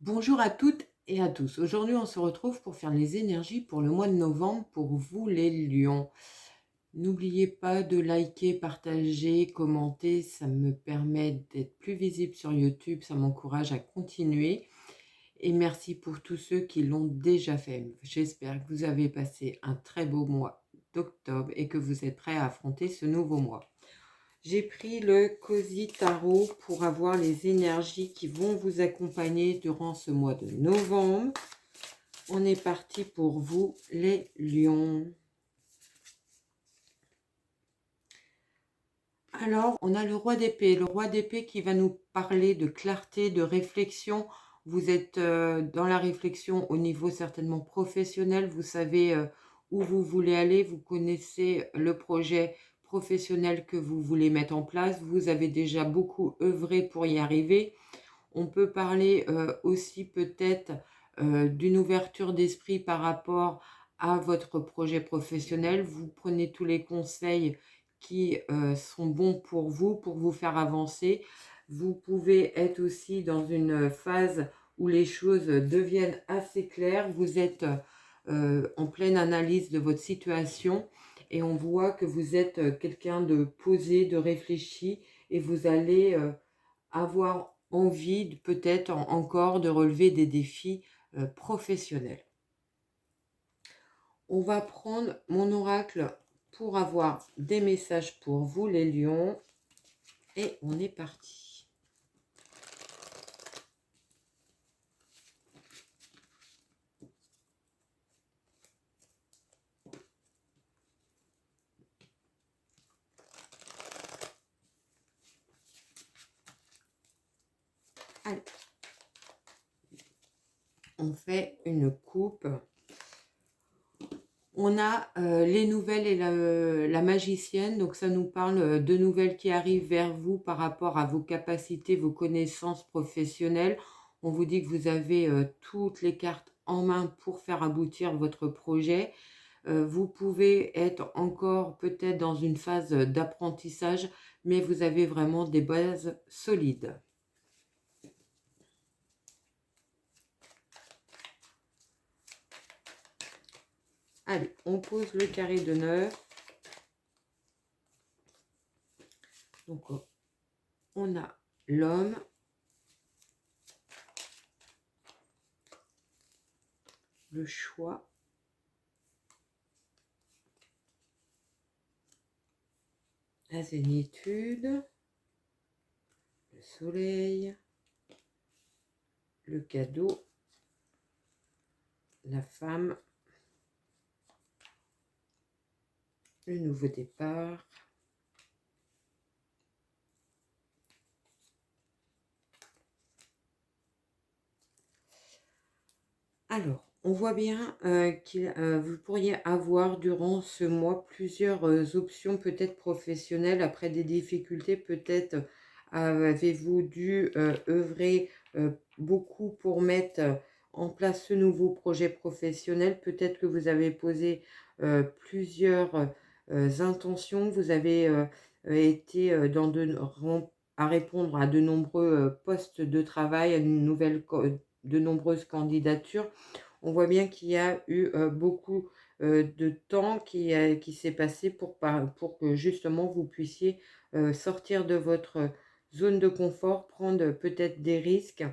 Bonjour à toutes et à tous. Aujourd'hui, on se retrouve pour faire les énergies pour le mois de novembre pour vous les lions. N'oubliez pas de liker, partager, commenter, ça me permet d'être plus visible sur YouTube, ça m'encourage à continuer. Et merci pour tous ceux qui l'ont déjà fait. J'espère que vous avez passé un très beau mois d'octobre et que vous êtes prêts à affronter ce nouveau mois. J'ai pris le Cozy Tarot pour avoir les énergies qui vont vous accompagner durant ce mois de novembre. On est parti pour vous, les lions. Alors, on a le roi d'épée. Le roi d'épée qui va nous parler de clarté, de réflexion. Vous êtes dans la réflexion au niveau certainement professionnel. Vous savez où vous voulez aller. Vous connaissez le projet professionnel que vous voulez mettre en place. Vous avez déjà beaucoup œuvré pour y arriver. On peut parler aussi peut-être d'une ouverture d'esprit par rapport à votre projet professionnel. Vous prenez tous les conseils qui sont bons pour vous faire avancer. Vous pouvez être aussi dans une phase où les choses deviennent assez claires. Vous êtes en pleine analyse de votre situation et on voit que vous êtes quelqu'un de posé, de réfléchi et vous allez avoir envie peut-être encore de relever des défis professionnels. On va prendre mon oracle pour avoir des messages pour vous les lions et on est parti. Allez, on fait une coupe. On a les nouvelles et la magicienne, donc ça nous parle de nouvelles qui arrivent vers vous par rapport à vos capacités, vos connaissances professionnelles. On vous dit que vous avez toutes les cartes en main pour faire aboutir votre projet. Vous pouvez être encore peut-être dans une phase d'apprentissage, mais vous avez vraiment des bases solides. Allez, on pose le carré de 9. Donc, on a l'homme, le choix, la zénitude, le soleil, le cadeau, la femme, le nouveau départ, alors, on voit bien que vous pourriez avoir durant ce mois plusieurs options peut-être professionnelles. Après des difficultés, peut-être avez-vous dû œuvrer beaucoup pour mettre en place ce nouveau projet professionnel. Peut-être que vous avez posé plusieurs intentions. Vous avez été à répondre à de nombreux postes de travail, à de nombreuses candidatures. On voit bien qu'il y a eu beaucoup de temps qui s'est passé pour que justement vous puissiez sortir de votre zone de confort, prendre peut-être des risques.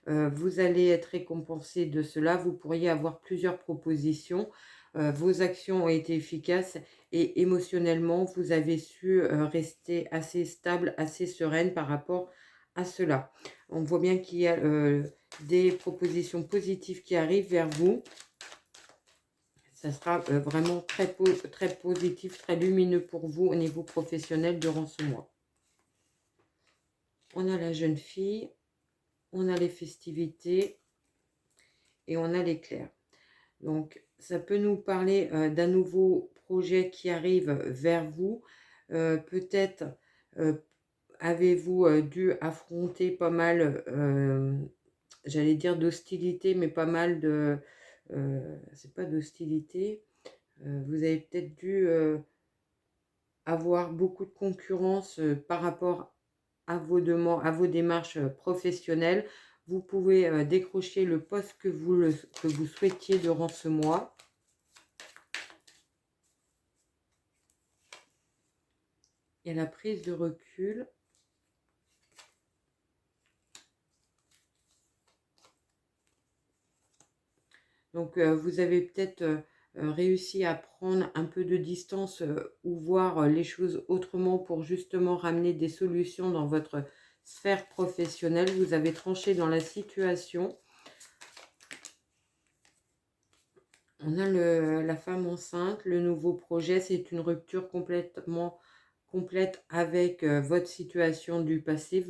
Vous allez être récompensé de cela. Vous pourriez avoir plusieurs propositions. Vos actions ont été efficaces et émotionnellement, vous avez su rester assez stable, assez sereine par rapport à cela. On voit bien qu'il y a des propositions positives qui arrivent vers vous. Ça sera vraiment très positif, très lumineux pour vous au niveau professionnel durant ce mois. On a la jeune fille, on a les festivités et on a l'éclair. Donc, ça peut nous parler d'un nouveau projet qui arrive vers vous. Peut-être avez-vous dû affronter pas mal, j'allais dire d'hostilité, mais pas mal de... c'est pas d'hostilité. Vous avez peut-être dû avoir beaucoup de concurrence par rapport à vos démarches professionnelles. Vous pouvez décrocher le poste que vous souhaitiez durant ce mois. Il y a la prise de recul. Donc, vous avez peut-être réussi à prendre un peu de distance ou voir les choses autrement pour justement ramener des solutions dans votre sphère professionnelle. Vous avez tranché dans la situation. On a la femme enceinte, le nouveau projet, c'est une rupture complète avec votre situation du passé.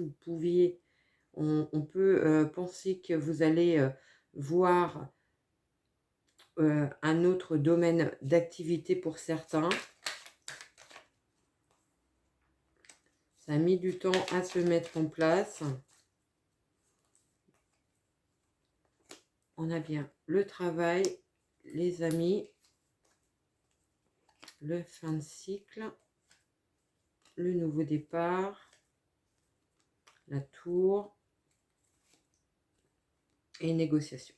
On peut penser que vous allez voir un autre domaine d'activité pour certains. Ça a mis du temps à se mettre en place. On a bien le travail, les amis, le fin de cycle, le nouveau départ, la tour et négociation.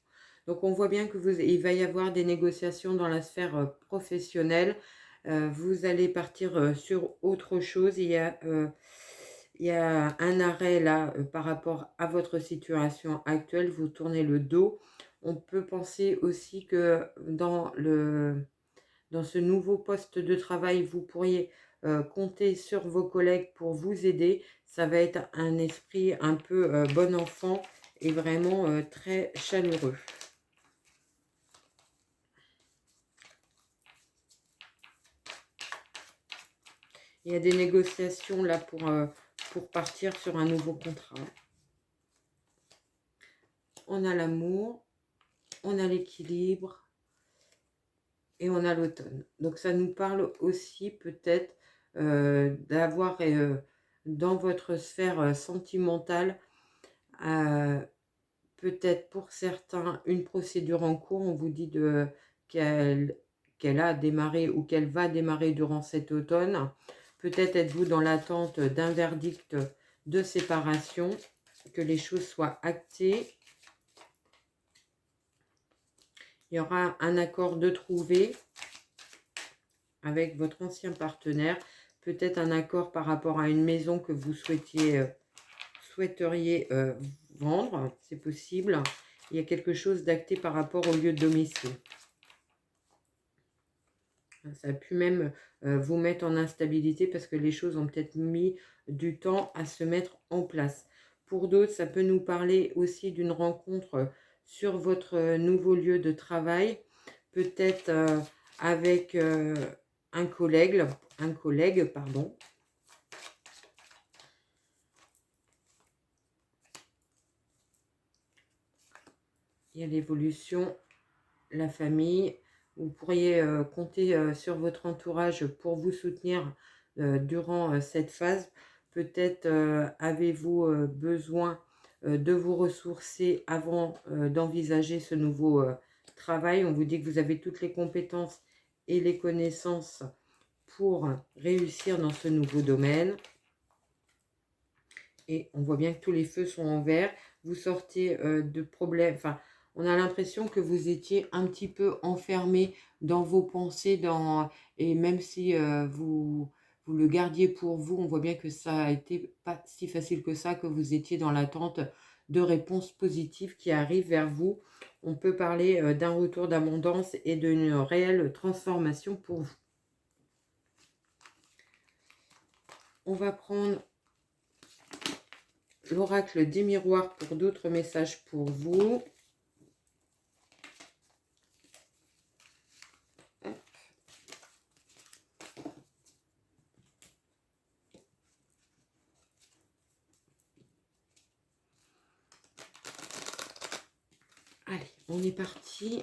Donc on voit bien que il va y avoir des négociations dans la sphère professionnelle. Vous allez partir sur autre chose. Il y a un arrêt là par rapport à votre situation actuelle. Vous tournez le dos. On peut penser aussi que dans ce nouveau poste de travail, vous pourriez compter sur vos collègues pour vous aider. Ça va être un esprit un peu bon enfant et vraiment très chaleureux. Il y a des négociations là pour partir sur un nouveau contrat. On a l'amour, on a l'équilibre et on a l'automne. Donc ça nous parle aussi peut-être d'avoir dans votre sphère sentimentale, peut-être pour certains, une procédure en cours. On vous dit qu'elle a démarré ou qu'elle va démarrer durant cet automne. Peut-être êtes-vous dans l'attente d'un verdict de séparation, que les choses soient actées. Il y aura un accord de trouver avec votre ancien partenaire. Peut-être un accord par rapport à une maison que vous souhaiteriez vendre, c'est possible. Il y a quelque chose d'acté par rapport au lieu de domicile. Ça a pu même vous mettre en instabilité parce que les choses ont peut-être mis du temps à se mettre en place. Pour d'autres, ça peut nous parler aussi d'une rencontre sur votre nouveau lieu de travail, peut-être avec un collègue, pardon. Il y a l'évolution, la famille. Vous pourriez compter sur votre entourage pour vous soutenir durant cette phase. Peut-être avez-vous besoin de vous ressourcer avant d'envisager ce nouveau travail. On vous dit que vous avez toutes les compétences et les connaissances pour réussir dans ce nouveau domaine. Et on voit bien que tous les feux sont en vert. Vous sortez de problèmes. Enfin, on a l'impression que vous étiez un petit peu enfermé dans vos pensées. Et même si vous le gardiez pour vous, on voit bien que ça a été pas si facile que ça, que vous étiez dans l'attente de réponses positives qui arrivent vers vous. On peut parler d'un retour d'abondance et d'une réelle transformation pour vous. On va prendre l'oracle des miroirs pour d'autres messages pour vous. Allez, on est parti.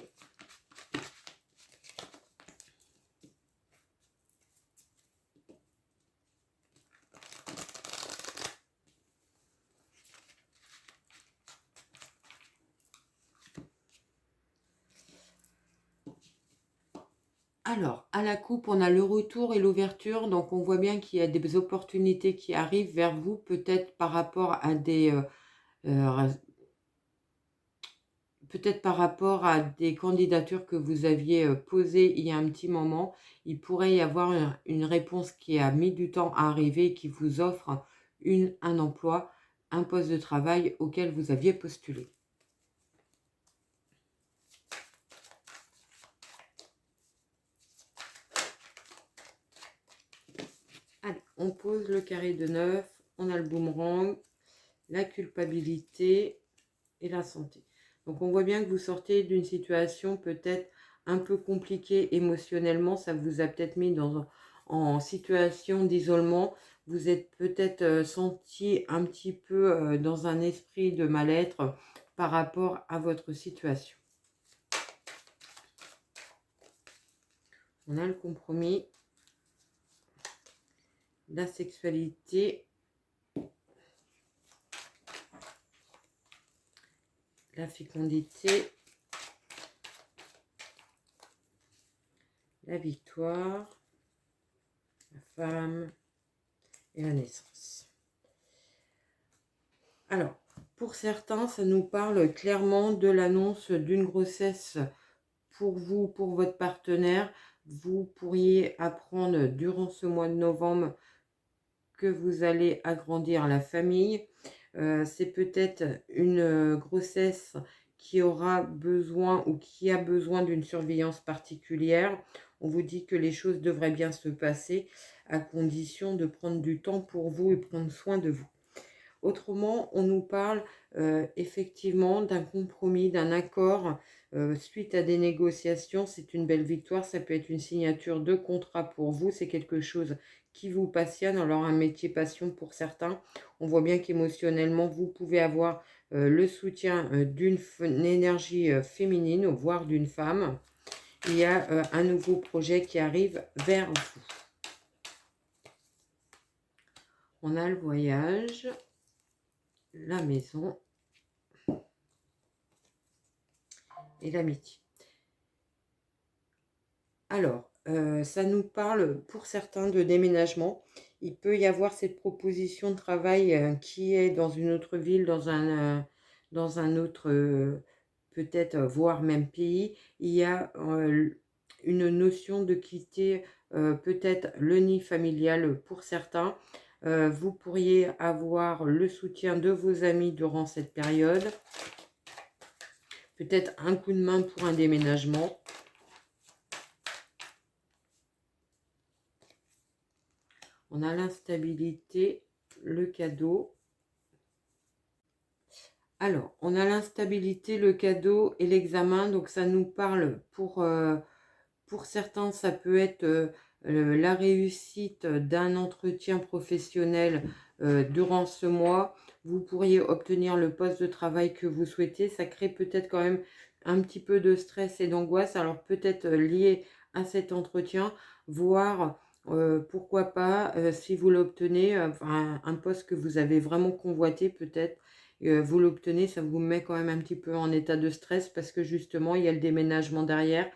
Alors, à la coupe, on a le retour et l'ouverture. Donc, on voit bien qu'il y a des opportunités qui arrivent vers vous, peut-être par rapport à peut-être par rapport à des candidatures que vous aviez, posées il y a un petit moment, il pourrait y avoir une réponse qui a mis du temps à arriver et qui vous offre un emploi, un poste de travail auquel vous aviez postulé. Allez, on pose le carré de 9, on a le boomerang, la culpabilité et la santé. Donc on voit bien que vous sortez d'une situation peut-être un peu compliquée émotionnellement, ça vous a peut-être mis en situation d'isolement, vous êtes peut-être senti un petit peu dans un esprit de mal-être par rapport à votre situation. On a le compromis, la sexualité, la fécondité, la victoire, la femme et la naissance. Alors, pour certains, ça nous parle clairement de l'annonce d'une grossesse pour vous, pour votre partenaire. Vous pourriez apprendre durant ce mois de novembre que vous allez agrandir la famille. C'est peut-être une grossesse qui aura besoin ou qui a besoin d'une surveillance particulière. On vous dit que les choses devraient bien se passer à condition de prendre du temps pour vous et prendre soin de vous. Autrement, on nous parle effectivement d'un compromis, d'un accord suite à des négociations. C'est une belle victoire, ça peut être une signature de contrat pour vous, c'est quelque chose qui vous passionne, alors un métier passion pour certains. On voit bien qu'émotionnellement, vous pouvez avoir le soutien d'une énergie féminine, voire d'une femme. Il y a un nouveau projet qui arrive vers vous. On a le voyage, la maison et l'amitié. Alors, ça nous parle pour certains de déménagement. Il peut y avoir cette proposition de travail qui est dans une autre ville, dans un autre, peut-être, voire même pays. Il y a une notion de quitter peut-être le nid familial pour certains. Vous pourriez avoir le soutien de vos amis durant cette période. Peut-être un coup de main pour un déménagement. On a l'instabilité, le cadeau. Alors, on a l'instabilité, le cadeau et l'examen. Donc, ça nous parle pour certains, ça peut être la réussite d'un entretien professionnel durant ce mois. Vous pourriez obtenir le poste de travail que vous souhaitez. Ça crée peut-être quand même un petit peu de stress et d'angoisse. Alors, peut-être lié à cet entretien, voire pourquoi pas, si vous l'obtenez, un poste que vous avez vraiment convoité peut-être, vous l'obtenez, ça vous met quand même un petit peu en état de stress parce que justement, il y a le déménagement derrière,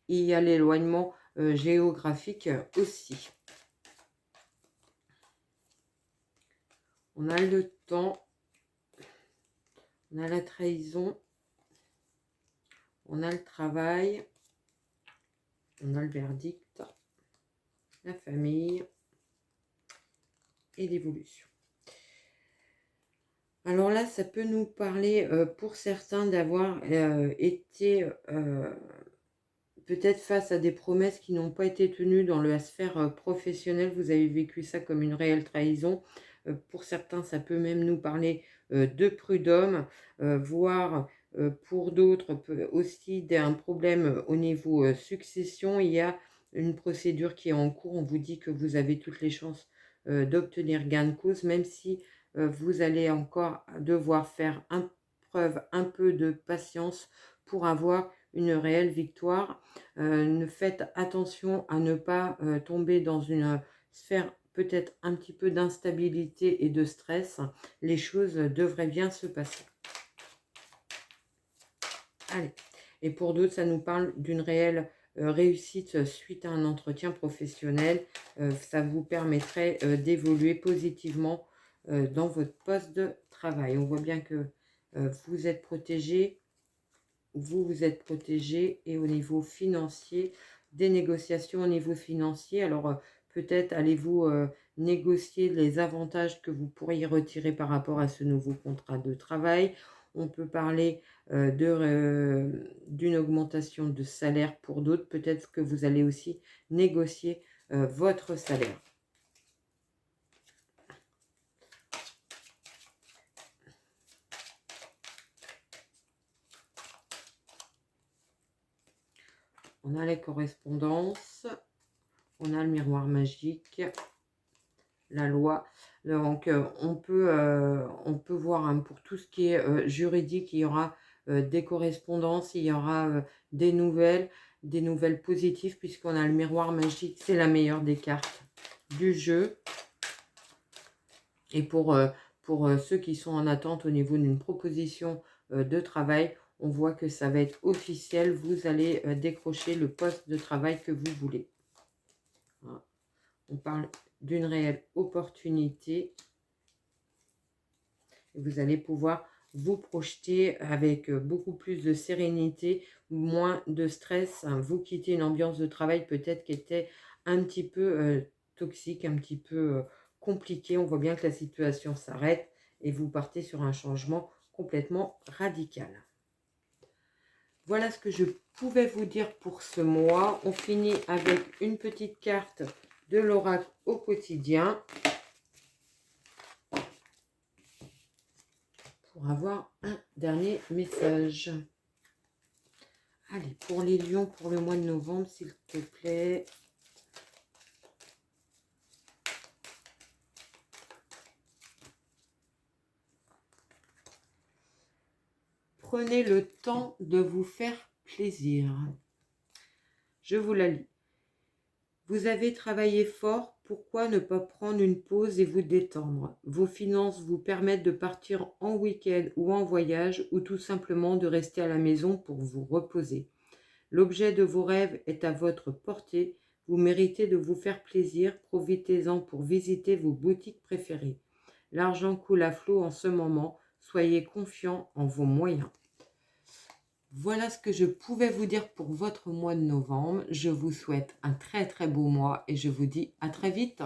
il y a l'éloignement géographique aussi. On a le temps, on a la trahison, on a le travail, on a le verdict, la famille et l'évolution. Alors là, ça peut nous parler pour certains d'avoir été peut-être face à des promesses qui n'ont pas été tenues dans la sphère professionnelle. Vous avez vécu ça comme une réelle trahison. Pour certains, ça peut même nous parler de prud'homme, voire pour d'autres aussi d'un problème au niveau succession. Il y a une procédure qui est en cours. On vous dit que vous avez toutes les chances d'obtenir gain de cause, même si vous allez encore devoir faire preuve un peu de patience pour avoir une réelle victoire. Faites attention à ne pas tomber dans une sphère peut-être un petit peu d'instabilité et de stress. Les choses devraient bien se passer. Allez. Et pour d'autres, ça nous parle d'une réelle réussite suite à un entretien professionnel. Ça vous permettrait d'évoluer positivement dans votre poste de travail. On voit bien que vous êtes protégé vous, vous êtes protégé et au niveau financier, des négociations au niveau financier. Alors, peut-être allez-vous négocier les avantages que vous pourriez retirer par rapport à ce nouveau contrat de travail. On peut parler d'une augmentation de salaire pour d'autres. Peut-être que vous allez aussi négocier votre salaire. On a les correspondances, on a le miroir magique, la loi. Donc, on peut voir hein, pour tout ce qui est juridique, il y aura des correspondances, il y aura des nouvelles positives, puisqu'on a le miroir magique, c'est la meilleure des cartes du jeu. Et pour ceux qui sont en attente au niveau d'une proposition de travail, on voit que ça va être officiel. Vous allez décrocher le poste de travail que vous voulez. Voilà. On parle d'une réelle opportunité. Vous allez pouvoir vous projeter avec beaucoup plus de sérénité, moins de stress. Hein. Vous quittez une ambiance de travail peut-être qui était un petit peu toxique, un petit peu compliquée. On voit bien que la situation s'arrête et vous partez sur un changement complètement radical. Voilà ce que je pouvais vous dire pour ce mois. On finit avec une petite carte de l'oracle au quotidien. Pour avoir un dernier message. Allez, pour les lions, pour le mois de novembre, s'il te plaît. Prenez le temps de vous faire plaisir. Je vous la lis. Vous avez travaillé fort, pourquoi ne pas prendre une pause et vous détendre? Vos finances vous permettent de partir en week-end ou en voyage ou tout simplement de rester à la maison pour vous reposer. L'objet de vos rêves est à votre portée. Vous méritez de vous faire plaisir. Profitez-en pour visiter vos boutiques préférées. L'argent coule à flot en ce moment. Soyez confiants en vos moyens. Voilà ce que je pouvais vous dire pour votre mois de novembre. Je vous souhaite un très très beau mois et je vous dis à très vite.